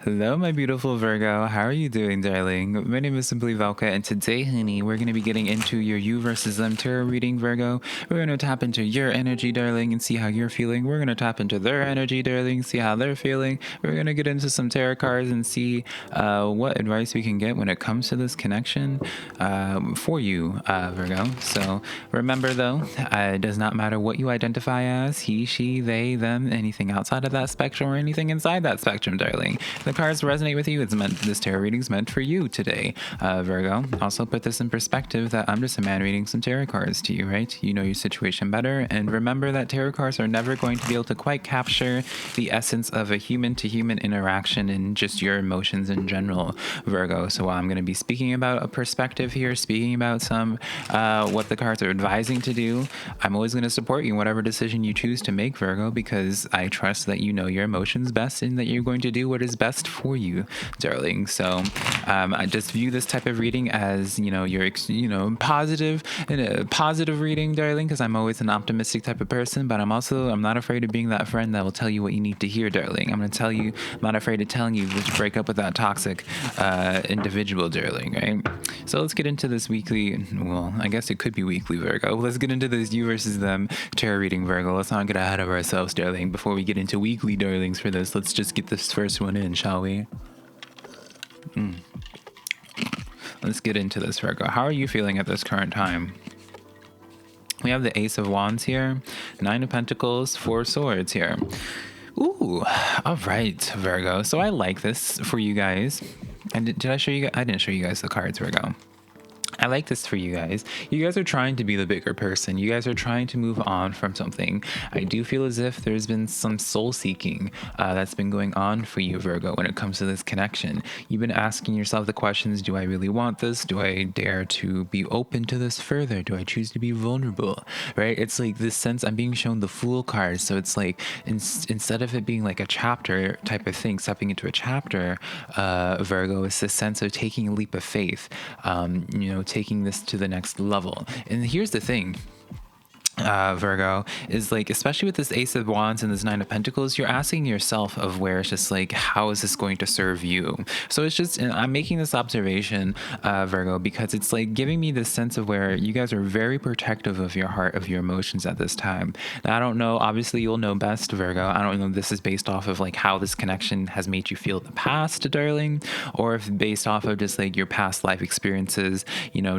Hello, my beautiful Virgo. How are you doing, darling? My name is SimplyVelca, and today, honey, we're going to be getting into your you versus them tarot reading, Virgo. We're going to tap into your energy, darling, and see how you're feeling. We're going to tap into their energy, darling, see how they're feeling. We're going to get into some tarot cards and see what advice we can get when it comes to this connection for you, Virgo. So remember, though, it does not matter what you identify as, he, she, they, them, anything outside of that spectrum or anything inside that spectrum, darling. The cards resonate with you. This tarot reading is meant for you today, Virgo. Also put this in perspective that I'm just a man reading some tarot cards to you, right? You know your situation better. And remember that tarot cards are never going to be able to quite capture the essence of a human to human interaction and just your emotions in general, Virgo. So while I'm going to be speaking about a perspective here, speaking about some what the cards are advising to do, I'm always going to support you in whatever decision you choose to make, Virgo, because I trust that you know your emotions best and that you're going to do what is best for you, darling. So I just view this type of reading as, your positive and a positive reading, darling, because I'm always an optimistic type of person, but I'm not afraid of being that friend that will tell you what you need to hear, darling. I'm going to tell you, I'm not afraid of telling you to break up with that toxic individual, darling, right? So let's get into this weekly, well, I guess it could be weekly, Virgo. Let's get into this you versus them tarot reading, Virgo. Let's not get ahead of ourselves, darling. Before we get into weekly, darlings, for this, let's just get this first one in, shall we? Let's get into this, Virgo. How are you feeling at this current time? We have the Ace of Wands here, Nine of Pentacles, Four of Swords here. Ooh, all right, Virgo. So I like this for you guys. And did I show you guys? I didn't show you guys the cards, Virgo. I like this for you guys. You guys are trying to be the bigger person. You guys are trying to move on from something. I do feel as if there's been some soul seeking that's been going on for you, Virgo, when it comes to this connection. You've been asking yourself the questions, do I really want this? Do I dare to be open to this further? Do I choose to be vulnerable? Right? It's like this sense, I'm being shown the Fool card. So it's like, instead of it being like a chapter type of thing, stepping into a chapter, Virgo, it's this sense of taking a leap of faith, taking this to the next level. And here's the thing, Virgo, is like, especially with this Ace of Wands and this Nine of Pentacles, you're asking yourself of where it's just like, how is this going to serve you? So it's just, I'm making this observation, Virgo, because it's like giving me this sense of where you guys are very protective of your heart, of your emotions at this time. Now, I don't know, obviously you'll know best, Virgo. I don't know if this is based off of like how this connection has made you feel in the past, darling, or if based off of just like your past life experiences,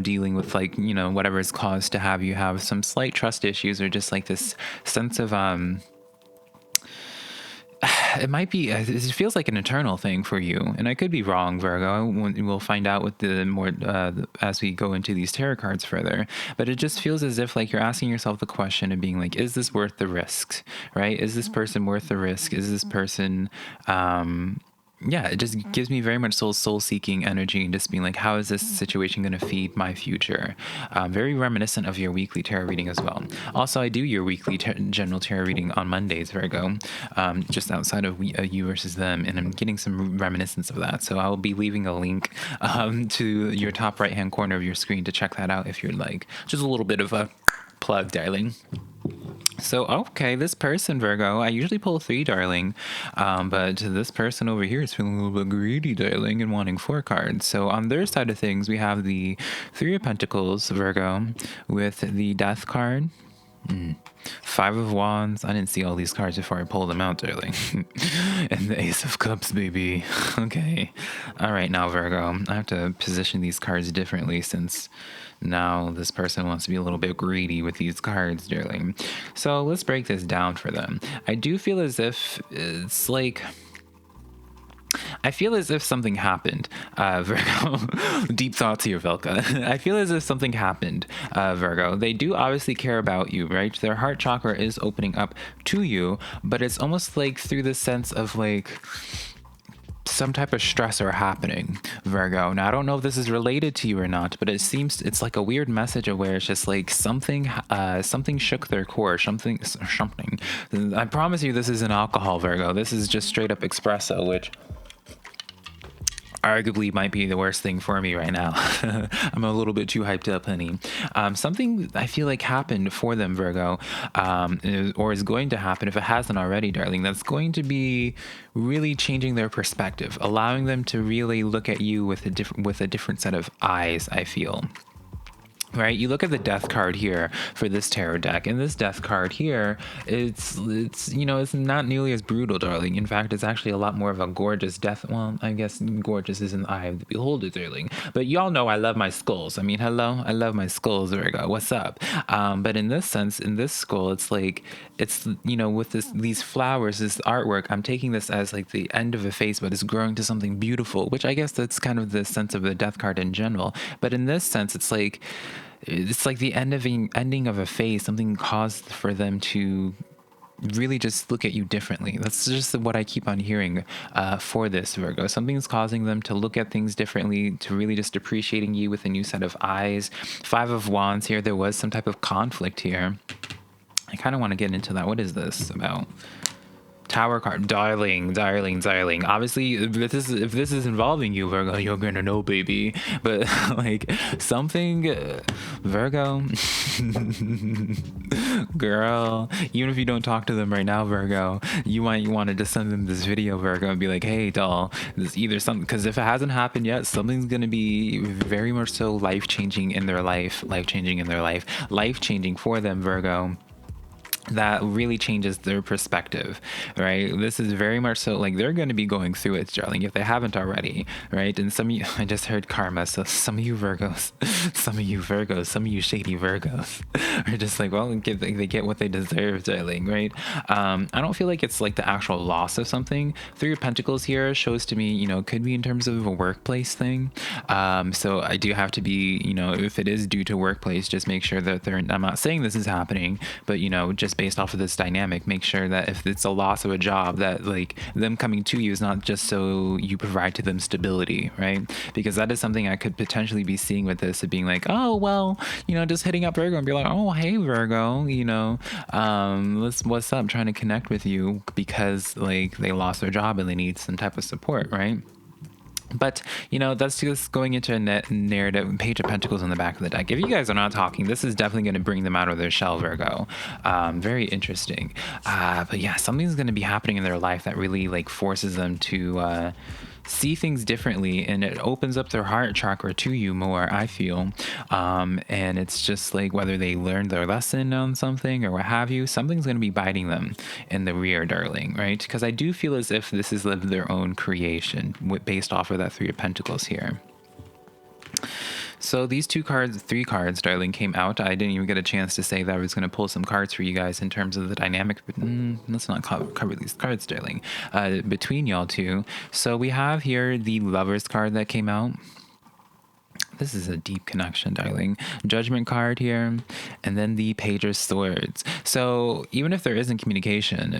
dealing with like, whatever is caused to have you have some slight trust issues, or just like this sense of it might be, it feels like an eternal thing for you, and I could be wrong, Virgo. We'll find out with the more as we go into these tarot cards further, but it just feels as if like you're asking yourself the question and being like, is this worth the risk, right? Is this person worth the risk? Is this person it just gives me very much soul-seeking energy, and just being like, how is this situation going to feed my future? Very reminiscent of your weekly tarot reading as well. Also, I do your weekly general tarot reading on Mondays, Virgo, just outside of you versus them, and I'm getting some reminiscence of that. So I'll be leaving a link to your top right-hand corner of your screen to check that out if you'd like. Just a little bit of a plug, darling. So, okay, this person, Virgo, I usually pull 3, darling, but this person over here is feeling a little bit greedy, darling, and wanting 4 cards. So on their side of things, we have the 3 of Pentacles, Virgo, with the Death card. 5 of Wands. I didn't see all these cards before I pulled them out, darling. And the Ace of Cups, baby. Okay. All right, now, Virgo, I have to position these cards differently since now this person wants to be a little bit greedy with these cards, darling. So let's break this down for them. I do feel as if it's like, I feel as if something happened, Virgo. Deep thoughts here, Velka. I feel as if something happened, Virgo. They do obviously care about you, right? Their heart chakra is opening up to you, but it's almost like through the sense of like some type of stressor happening, Virgo. Now, I don't know if this is related to you or not, but it seems it's like a weird message of where it's just like something shook their core, something. I promise you this isn't alcohol, Virgo. This is just straight up espresso, which arguably might be the worst thing for me right now. I'm a little bit too hyped up, honey. Something I feel like happened for them, Virgo, or is going to happen if it hasn't already, darling. That's going to be really changing their perspective, allowing them to really look at you with a different set of eyes, I feel. Right, you look at the death card here for this tarot deck, and this death card here, it's it's not nearly as brutal, darling. In fact, it's actually a lot more of a gorgeous death. Well, I guess gorgeous is in the eye of the beholder, darling. But y'all know I love my skulls. I mean, hello, I love my skulls, Virgo. What's up? But in this sense, in this skull, it's like with these flowers, this artwork. I'm taking this as like the end of a phase, but it's growing to something beautiful, which I guess that's kind of the sense of the death card in general. But in this sense, it's like the ending of a phase. Something caused for them to really just look at you differently. That's just what I keep on hearing for this, Virgo. Something's causing them to look at things differently, to really just appreciating you with a new set of eyes. 5 of Wands here. There was some type of conflict here. I kind of want to get into that. What is this about? Tower card, darling. Obviously, if this is involving you, Virgo, you're gonna know, baby. But like something, Virgo, girl. Even if you don't talk to them right now, Virgo, you might want to just send them this video, Virgo, and be like, hey, doll, this either something. Because if it hasn't happened yet, something's gonna be very much so life changing in their life, life changing for them, Virgo. That really changes their perspective, right? This is very much so like they're going to be going through it, darling, if they haven't already, right? And some of you, I just heard karma, so some of you Virgos, some of you shady Virgos are just like, well, they get what they deserve, darling, right? I don't feel like it's like the actual loss of something. 3 of Pentacles here shows to me, could be in terms of a workplace thing. So I do have to be, if it is due to workplace, just make sure that I'm not saying this is happening, but, just based off of this dynamic, make sure that if it's a loss of a job, that like them coming to you is not just so you provide to them stability, right? Because that is something I could potentially be seeing with this, of being like, oh, well, just hitting up Virgo and be like, oh, hey, Virgo, what's up, trying to connect with you because like they lost their job and they need some type of support, right? But, that's just going into a narrative, Page of Pentacles in the back of the deck. If you guys are not talking, this is definitely going to bring them out of their shell, Virgo. Very interesting. But yeah, something's going to be happening in their life that really like forces them to see things differently, and it opens up their heart chakra to you more, I feel. And it's just like whether they learned their lesson on something or what have you, something's going to be biting them in the rear, darling, right? Because I do feel as if this is their own creation based off of that 3 of Pentacles here. So these 3 cards, darling, came out. I didn't even get a chance to say that I was going to pull some cards for you guys in terms of the dynamic. But let's not cover these cards, darling, between y'all two. So we have here the Lovers card that came out. This is a deep connection, darling. Judgment card here, and then the Page of Swords. So even if there isn't communication,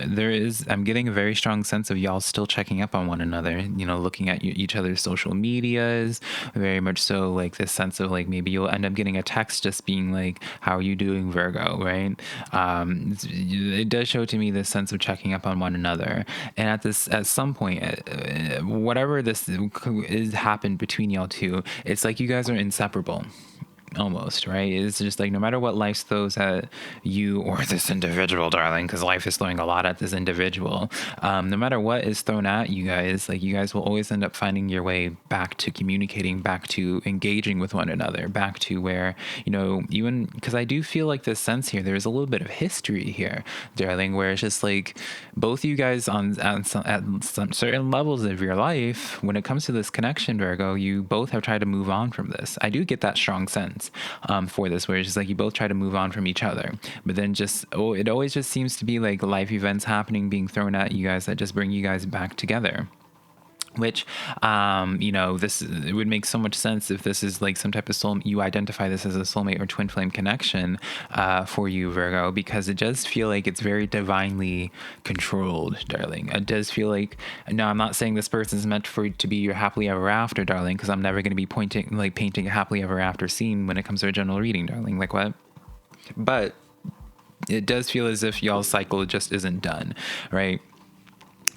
I'm getting a very strong sense of y'all still checking up on one another, looking at each other's social medias, very much so like this sense of like maybe you'll end up getting a text just being like, how are you doing, Virgo, right? It does show to me this sense of checking up on one another. And at some point, whatever this is happened between y'all two, it's like you guys are inseparable, almost, right? It's just like no matter what life throws at you or this individual, darling, because life is throwing a lot at this individual, no matter what is thrown at you guys, like you guys will always end up finding your way back to communicating, back to engaging with one another, back to where, even because I do feel like this sense here, there's a little bit of history here, darling, where it's just like both you guys at some certain levels of your life, when it comes to this connection, Virgo, you both have tried to move on from this. I do get that strong sense for this, where it's just like you both try to move on from each other, but then it always just seems to be like life events happening, being thrown at you guys that just bring you guys back together. Which, it would make so much sense if this is like some type of you identify this as a soulmate or twin flame connection for you, Virgo, because it does feel like it's very divinely controlled, darling. It does feel like, no, I'm not saying this person's meant to be your happily ever after, darling, because I'm never going to be painting a happily ever after scene when it comes to a general reading, darling. Like what? But it does feel as if y'all's cycle just isn't done, right?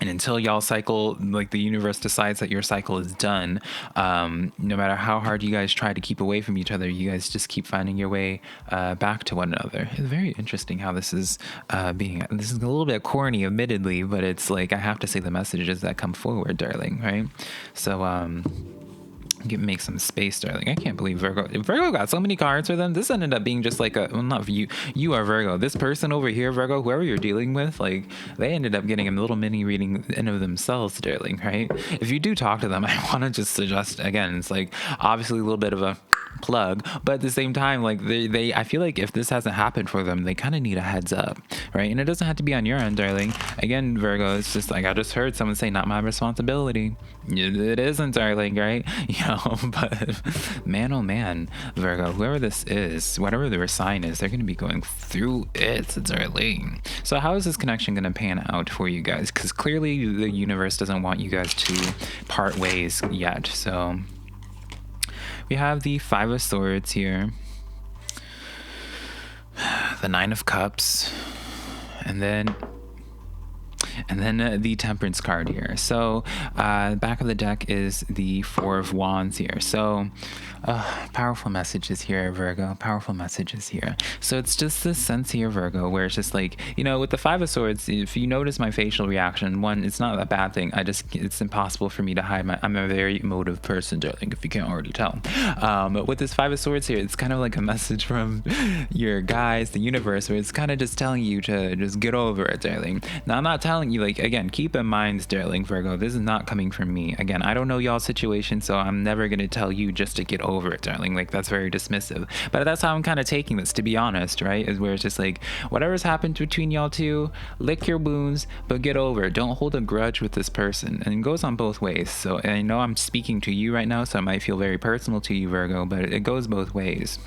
And until y'all cycle, like the universe decides that your cycle is done, no matter how hard you guys try to keep away from each other, you guys just keep finding your way back to one another. It's very interesting how this is this is a little bit corny, admittedly, but it's like I have to say the messages that come forward, darling, right? So, make some space, darling. I can't believe Virgo got so many cards for them. This ended up being just like not you. You are Virgo. This person over here, Virgo, whoever you're dealing with, like they ended up getting a little mini reading in of themselves, darling. Right? If you do talk to them, I want to just suggest again. It's like obviously a little bit of a plug, but at the same time, like they I feel like if this hasn't happened for them, they kind of need a heads up, right? And it doesn't have to be on your end, darling. Again, Virgo, it's just like I just heard someone say, not my responsibility. It isn't, darling, right? But man, oh man, Virgo, whoever this is, whatever their sign is, they're going to be going through it, darling. So how is this connection going to pan out for you guys? Because clearly the universe doesn't want you guys to part ways yet. So we have the Five of Swords here, the Nine of Cups, and then the Temperance card here. So back of the deck is the Four of Wands here. So powerful messages here, Virgo. Powerful messages here. So it's just this sense here, Virgo, where it's just like, with the Five of Swords, if you notice my facial reaction, one, it's not a bad thing. It's impossible for me to hide I'm a very emotive person, darling, if you can't already tell. But with this Five of Swords here, it's kind of like a message from your guys, the universe, where it's kind of just telling you to just get over it, darling. Now, I'm not telling you, like, again, keep in mind, darling, Virgo, this is not coming from me. Again, I don't know y'all's situation, so I'm never going to tell you just to get over it, darling. Like, that's very dismissive. But that's how I'm kind of taking this, to be honest, right? Is where it's just like, whatever's happened between y'all two, lick your wounds, but get over it. Don't hold a grudge with this person. And it goes on both ways. So, and I know I'm speaking to you right now, so it might feel very personal to you, Virgo, but it goes both ways.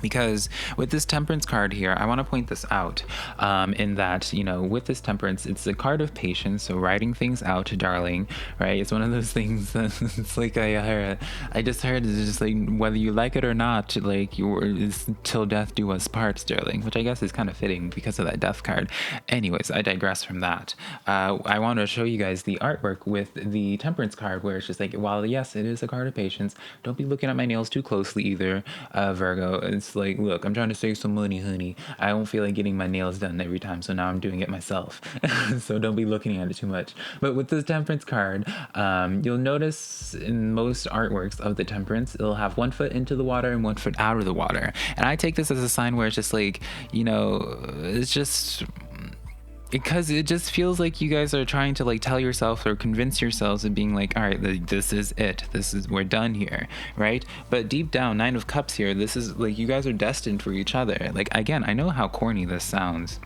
Because with this Temperance card here, I want to point this out in that, with this Temperance, it's a card of patience. So writing things out, darling, right? It's one of those things that it's like I just heard it's just like whether you like it or not, like it's till death do us part, darling, which I guess is kind of fitting because of that death card. Anyways, I digress from that. I want to show you guys the artwork with the Temperance card, where it's just like, while yes, it is a card of patience, don't be looking at my nails too closely either, Virgo. It's like, look, I'm trying to save some money, honey. I don't feel like getting my nails done every time, so now I'm doing it myself. So don't be looking at it too much. But with this Temperance card, you'll notice in most artworks of the Temperance, it'll have 1 foot into the water and 1 foot out of the water. And I take this as a sign where it's just like, it's just... because it just feels like you guys are trying to like tell yourself or convince yourselves of being like, all right, this is it. We're done here, right? But deep down, Nine of Cups here, this is like you guys are destined for each other. Like, again, I know how corny this sounds.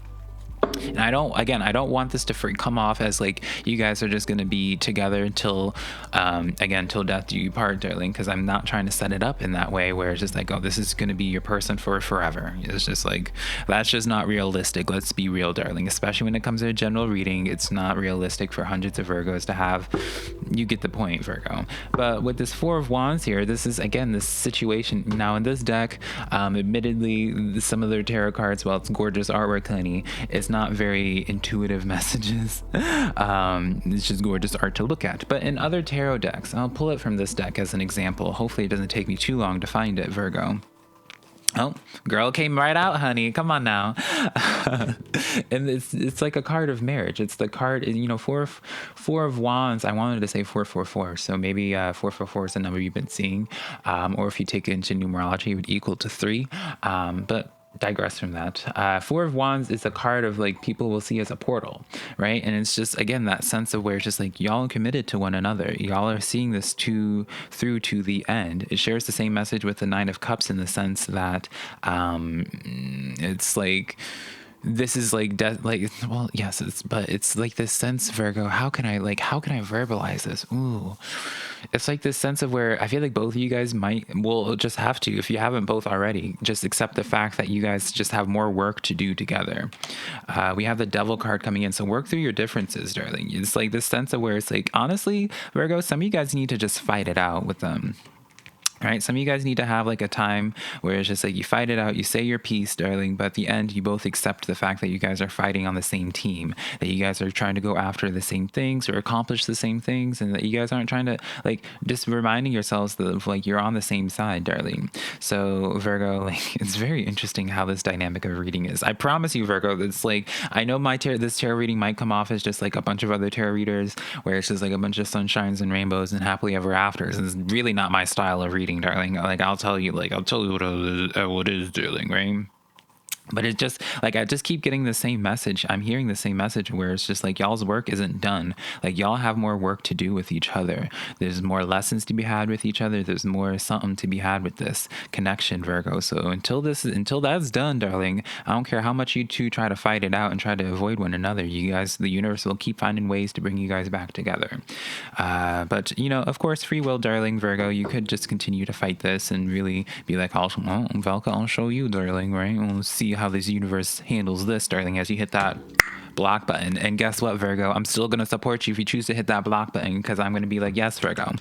And I don't want this to come off as like you guys are just going to be together until till death do you part, darling, because I'm not trying to set it up in that way where it's just like, oh, this is going to be your person for forever. It's just like, that's just not realistic. Let's be real, darling, especially when it comes to a general reading. It's not realistic for hundreds of Virgos to have. You get the point, Virgo. But with this Four of Wands here, this is again this situation. Now in this deck, admittedly, some of their tarot cards, while it's gorgeous artwork, honey, it's not very intuitive messages. It's just gorgeous art to look at. But in other tarot decks, I'll pull it from this deck as an example. Hopefully it doesn't take me too long to find it, Virgo. Oh, girl came right out, honey. Come on now. And it's like a card of marriage. It's the card, four of wands. I wanted to say 444. So maybe 444 is the number you've been seeing. Or if you take it into numerology, it would equal to 3. But digress from that. Four of Wands is a card of like people will see as a portal, right? And it's just again that sense of where it's just like y'all are committed to one another. Y'all are seeing this through to the end. It shares the same message with the Nine of Cups in the sense that it's like this is like death, like, well, yes, it's like this sense, Virgo, how can I verbalize this? Ooh, it's like this sense of where I feel like both of you guys will just have to, if you haven't both already, just accept the fact that you guys just have more work to do together. We have the Devil card coming in, so work through your differences, darling. It's like this sense of where it's like, honestly, Virgo, some of you guys need to just fight it out with them. Right? Some of you guys need to have like a time where it's just like you fight it out, you say your piece, darling, but at the end, you both accept the fact that you guys are fighting on the same team, that you guys are trying to go after the same things or accomplish the same things, and that you guys aren't trying to, like, just reminding yourselves that, like, you're on the same side, darling. So, Virgo, like, it's very interesting how this dynamic of reading is. I promise you, Virgo, it's like, I know this tarot reading might come off as just like a bunch of other tarot readers where it's just like a bunch of sunshines and rainbows and happily ever afters. It's really not my style of reading, darling. Like I'll tell you what it is, darling, right? But it's just like I just keep getting the same message. I'm hearing the same message where it's just like y'all's work isn't done. Like y'all have more work to do with each other. There's more lessons to be had with each other. There's more something to be had with this connection, Virgo. So until that's done, darling, I don't care how much you two try to fight it out and try to avoid one another. You guys, the universe will keep finding ways to bring you guys back together. But you know, of course, free will, darling, Virgo. You could just continue to fight this and really be like, Velka, I'll show you, darling, right? We'll see how this universe handles this, darling, as you hit that block button. And guess what, Virgo? I'm still going to support you if you choose to hit that block button, because I'm going to be like, yes, Virgo.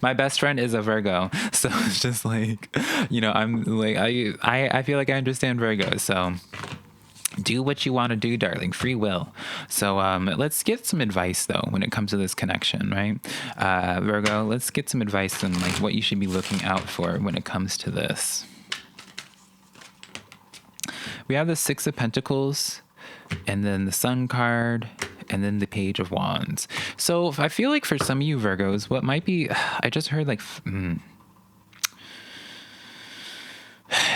My best friend is a Virgo. So it's just like, you know, I'm like, I feel like I understand Virgo. So do what you want to do, darling. Free will. So let's get some advice, though, when it comes to this connection, right? Virgo, let's get some advice on like what you should be looking out for when it comes to this. We have the Six of Pentacles, and then the Sun card, and then the Page of Wands. So I feel like for some of you Virgos, what might be, I just heard like,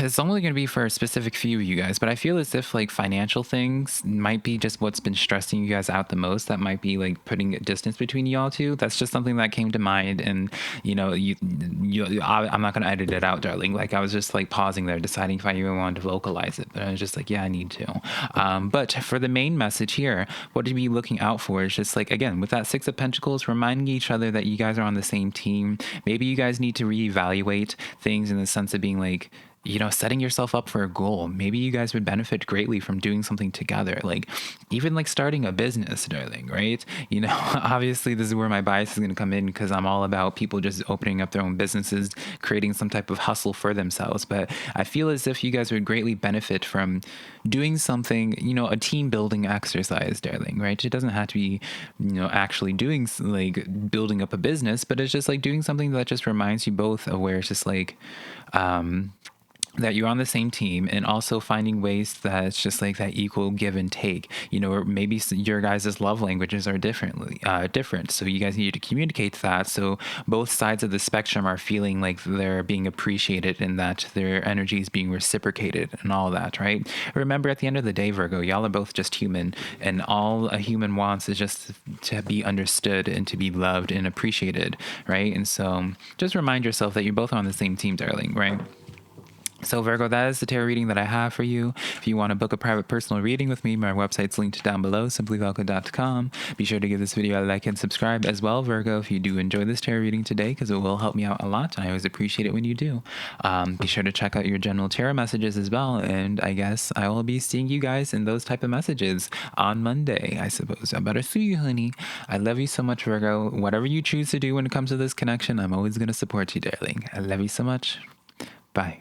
it's only going to be for a specific few of you guys, but I feel as if like financial things might be just what's been stressing you guys out the most. That might be like putting a distance between y'all two. That's just something that came to mind. And you know, I'm not going to edit it out, darling. Like I was just like pausing there, deciding if I even wanted to vocalize it, but I was just like, yeah, I need to. But for the main message here, what to be looking out for is just like, again, with that Six of Pentacles, reminding each other that you guys are on the same team. Maybe you guys need to reevaluate things in the sense of being like, you know, setting yourself up for a goal. Maybe you guys would benefit greatly from doing something together, like even like starting a business, darling, right? You know, obviously this is where my bias is going to come in, because I'm all about people just opening up their own businesses, creating some type of hustle for themselves. But I feel as if you guys would greatly benefit from doing something, you know, a team building exercise, darling, right? It doesn't have to be, you know, actually doing like building up a business, but it's just like doing something that just reminds you both of where it's just like, that you're on the same team, and also finding ways that it's just like that equal give and take, you know, or maybe your guys' love languages are different. So you guys need to communicate that. So both sides of the spectrum are feeling like they're being appreciated and that their energy is being reciprocated and all that, right? Remember, at the end of the day, Virgo, y'all are both just human, and all a human wants is just to be understood and to be loved and appreciated, right? And so just remind yourself that you're both on the same team, darling, right? So Virgo, that is the tarot reading that I have for you. If you want to book a private personal reading with me, my website's linked down below, SimplyVelca.com. Be sure to give this video a like and subscribe as well, Virgo, if you do enjoy this tarot reading today, because it will help me out a lot. I always appreciate it when you do. Be sure to check out your general tarot messages as well, and I guess I will be seeing you guys in those type of messages on Monday, I suppose. I better see you, honey. I love you so much, Virgo. Whatever you choose to do when it comes to this connection, I'm always going to support you, darling. I love you so much. Bye.